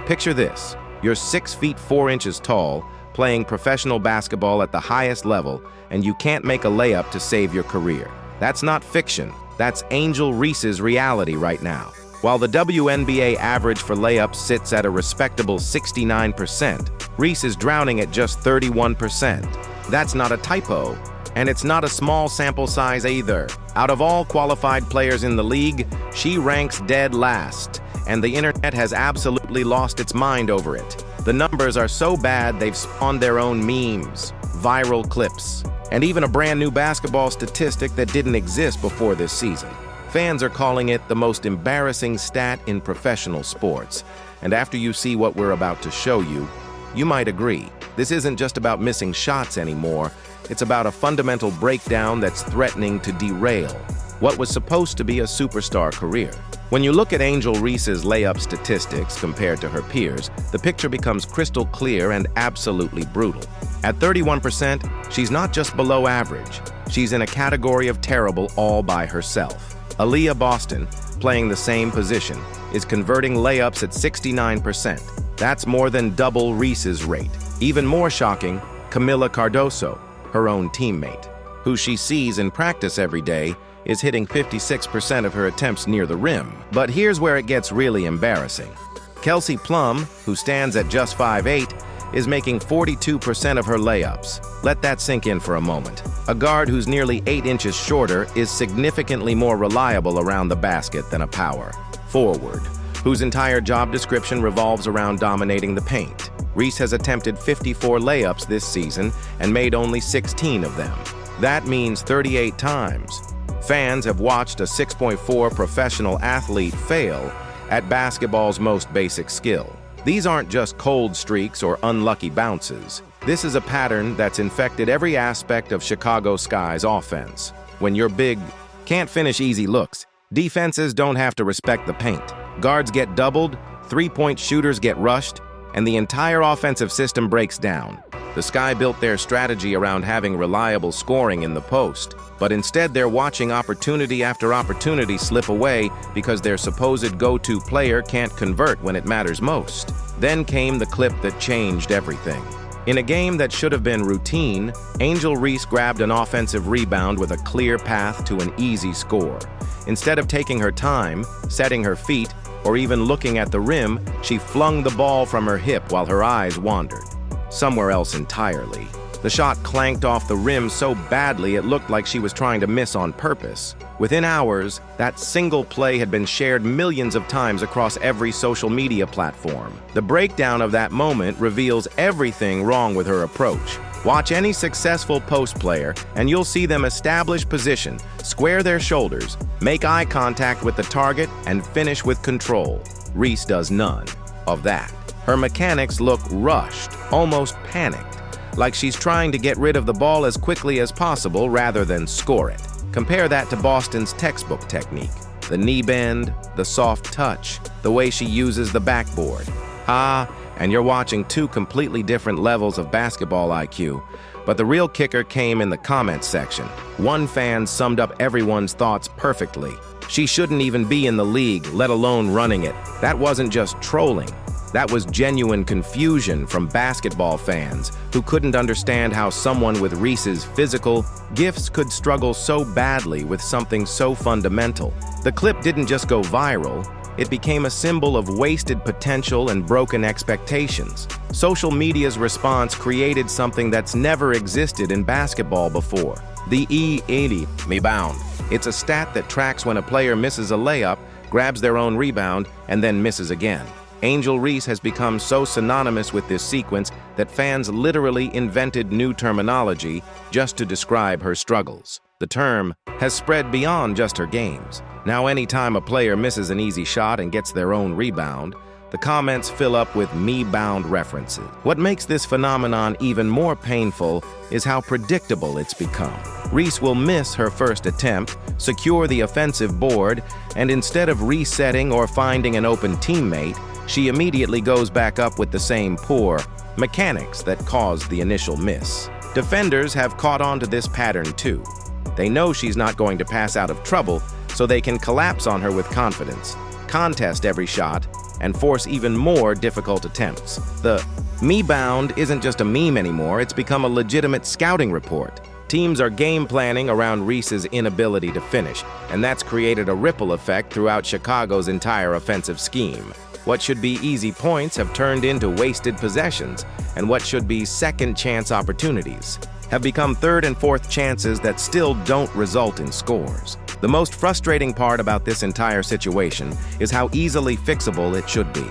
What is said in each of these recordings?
Picture this. You're 6 feet 4 inches tall, playing professional basketball at the highest level, and you can't make a layup to save your career. That's not fiction. That's Angel Reese's reality right now. While the WNBA average for layups sits at a respectable 69%, Reese is drowning at just 31%. That's not a typo, and it's not a small sample size either. Out of all qualified players in the league, she ranks dead last, and the internet has absolutely lost its mind over it. The numbers are so bad they've spawned their own memes, viral clips, and even a brand new basketball statistic that didn't exist before this season. Fans are calling it the most embarrassing stat in professional sports, and after you see what we're about to show you, you might agree. This isn't just about missing shots anymore, it's about a fundamental breakdown that's threatening to derail what was supposed to be a superstar career. When you look at Angel Reese's layup statistics compared to her peers, the picture becomes crystal clear and absolutely brutal. At 31%, she's not just below average, she's in a category of terrible all by herself. Aaliyah Boston, playing the same position, is converting layups at 69%. That's more than double Reese's rate. Even more shocking, Camila Cardoso, her own teammate, who she sees in practice every day, is hitting 56% of her attempts near the rim. But here's where it gets really embarrassing. Kelsey Plum, who stands at just 5'8", is making 42% of her layups. Let that sink in for a moment. A guard who's nearly 8 inches shorter is significantly more reliable around the basket than a power forward, whose entire job description revolves around dominating the paint. Reese has attempted 54 layups this season and made only 16 of them. That means 38 times. Fans have watched a 6.4 professional athlete fail at basketball's most basic skill. These aren't just cold streaks or unlucky bounces. This is a pattern that's infected every aspect of Chicago Sky's offense. When your big can't finish easy looks, defenses don't have to respect the paint. Guards get doubled, three-point shooters get rushed, and the entire offensive system breaks down. The Sky built their strategy around having reliable scoring in the post, but instead they're watching opportunity after opportunity slip away because their supposed go-to player can't convert when it matters most. Then came the clip that changed everything. In a game that should have been routine, Angel Reese grabbed an offensive rebound with a clear path to an easy score. Instead of taking her time, setting her feet, or even looking at the rim, she flung the ball from her hip while her eyes wandered somewhere else entirely. The shot clanked off the rim so badly it looked like she was trying to miss on purpose. Within hours, that single play had been shared millions of times across every social media platform. The breakdown of that moment reveals everything wrong with her approach. Watch any successful post player, and you'll see them establish position, square their shoulders, make eye contact with the target, and finish with control. Reese does none of that. Her mechanics look rushed, almost panicked, like she's trying to get rid of the ball as quickly as possible rather than score it. Compare that to Boston's textbook technique. The knee bend, the soft touch, the way she uses the backboard. And you're watching two completely different levels of basketball IQ. But the real kicker came in the comments section. One fan summed up everyone's thoughts perfectly. She shouldn't even be in the league, let alone running it. That wasn't just trolling. That was genuine confusion from basketball fans who couldn't understand how someone with Reese's physical gifts could struggle so badly with something so fundamental. The clip didn't just go viral, it became a symbol of wasted potential and broken expectations. Social media's response created something that's never existed in basketball before. The E80 mebound. It's a stat that tracks when a player misses a layup, grabs their own rebound, and then misses again. Angel Reese has become so synonymous with this sequence that fans literally invented new terminology just to describe her struggles. The term has spread beyond just her games. Now anytime a player misses an easy shot and gets their own rebound, the comments fill up with mebound references. What makes this phenomenon even more painful is how predictable it's become. Reese will miss her first attempt, secure the offensive board, and instead of resetting or finding an open teammate, she immediately goes back up with the same poor mechanics that caused the initial miss. Defenders have caught on to this pattern too. They know she's not going to pass out of trouble, so they can collapse on her with confidence, contest every shot, and force even more difficult attempts. The mebound isn't just a meme anymore, it's become a legitimate scouting report. Teams are game planning around Reese's inability to finish, and that's created a ripple effect throughout Chicago's entire offensive scheme. What should be easy points have turned into wasted possessions, and what should be second-chance opportunities have become third and fourth chances that still don't result in scores. The most frustrating part about this entire situation is how easily fixable it should be.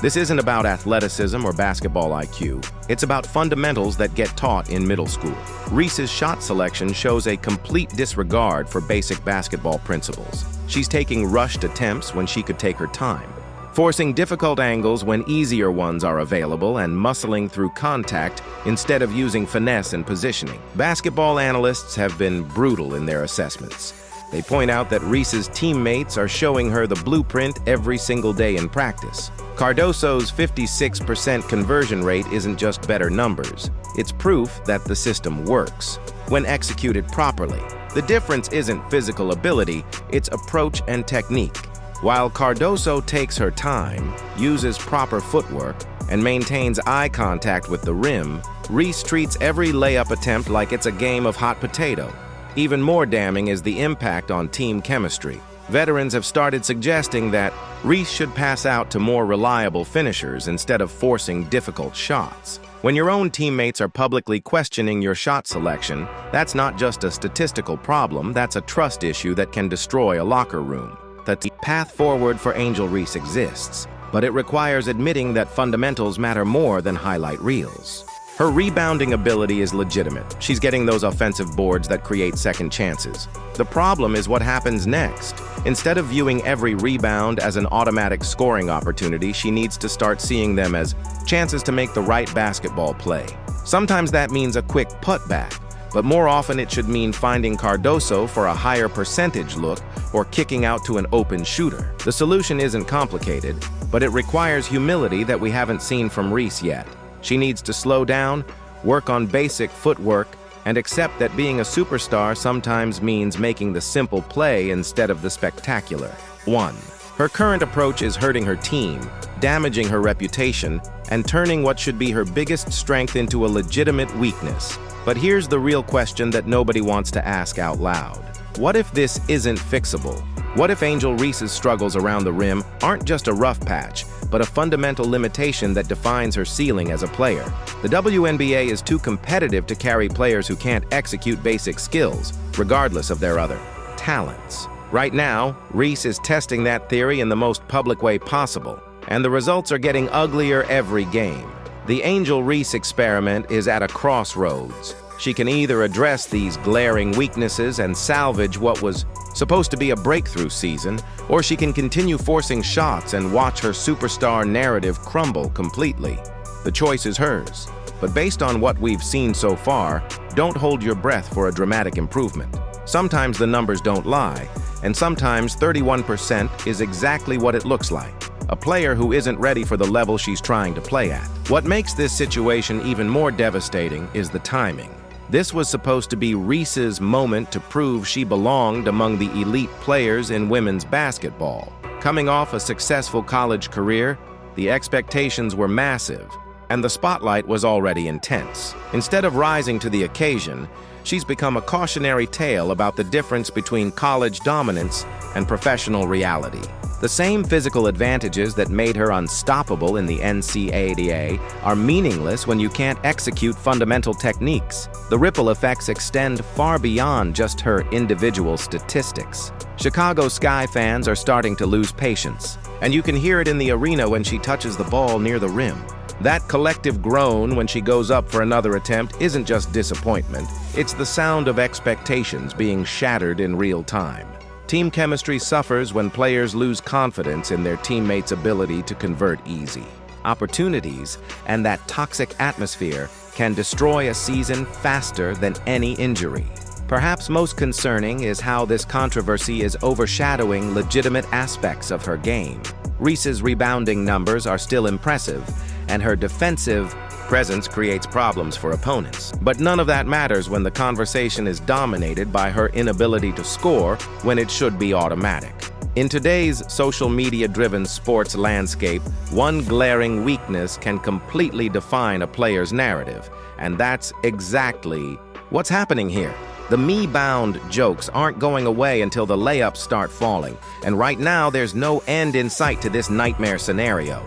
This isn't about athleticism or basketball IQ. It's about fundamentals that get taught in middle school. Reese's shot selection shows a complete disregard for basic basketball principles. She's taking rushed attempts when she could take her time, forcing difficult angles when easier ones are available, and muscling through contact instead of using finesse and positioning. Basketball analysts have been brutal in their assessments. They point out that Reese's teammates are showing her the blueprint every single day in practice. Cardoso's 56% conversion rate isn't just better numbers. It's proof that the system works when executed properly. The difference isn't physical ability, it's approach and technique. While Cardoso takes her time, uses proper footwork, and maintains eye contact with the rim, Reese treats every layup attempt like it's a game of hot potato. Even more damning is the impact on team chemistry. Veterans have started suggesting that Reese should pass out to more reliable finishers instead of forcing difficult shots. When your own teammates are publicly questioning your shot selection, that's not just a statistical problem, that's a trust issue that can destroy a locker room. The path forward for Angel Reese exists, but it requires admitting that fundamentals matter more than highlight reels. Her rebounding ability is legitimate. She's getting those offensive boards that create second chances. The problem is what happens next. Instead of viewing every rebound as an automatic scoring opportunity, she needs to start seeing them as chances to make the right basketball play. Sometimes that means a quick putback, but more often it should mean finding Cardoso for a higher percentage look or kicking out to an open shooter. The solution isn't complicated, but it requires humility that we haven't seen from Reese yet. She needs to slow down, work on basic footwork, and accept that being a superstar sometimes means making the simple play instead of the spectacular one. Her current approach is hurting her team, damaging her reputation, and turning what should be her biggest strength into a legitimate weakness. But here's the real question that nobody wants to ask out loud. What if this isn't fixable? What if Angel Reese's struggles around the rim aren't just a rough patch, but a fundamental limitation that defines her ceiling as a player? The WNBA is too competitive to carry players who can't execute basic skills, regardless of their other talents. Right now, Reese is testing that theory in the most public way possible, and the results are getting uglier every game. The Angel Reese experiment is at a crossroads. She can either address these glaring weaknesses and salvage what was supposed to be a breakthrough season, or she can continue forcing shots and watch her superstar narrative crumble completely. The choice is hers, but based on what we've seen so far, don't hold your breath for a dramatic improvement. Sometimes the numbers don't lie, and sometimes 31% is exactly what it looks like. A player who isn't ready for the level she's trying to play at. What makes this situation even more devastating is the timing. This was supposed to be Reese's moment to prove she belonged among the elite players in women's basketball. Coming off a successful college career, the expectations were massive, and the spotlight was already intense. Instead of rising to the occasion, she's become a cautionary tale about the difference between college dominance and professional reality. The same physical advantages that made her unstoppable in the NCAA are meaningless when you can't execute fundamental techniques. The ripple effects extend far beyond just her individual statistics. Chicago Sky fans are starting to lose patience, and you can hear it in the arena when she touches the ball near the rim. That collective groan when she goes up for another attempt isn't just disappointment, it's the sound of expectations being shattered in real time. Team chemistry suffers when players lose confidence in their teammates' ability to convert easy opportunities, and that toxic atmosphere can destroy a season faster than any injury. Perhaps most concerning is how this controversy is overshadowing legitimate aspects of her game. Reese's rebounding numbers are still impressive, and her defensive presence creates problems for opponents. But none of that matters when the conversation is dominated by her inability to score when it should be automatic. In today's social media-driven sports landscape, one glaring weakness can completely define a player's narrative, and that's exactly what's happening here. The mebound jokes aren't going away until the layups start falling, and right now there's no end in sight to this nightmare scenario.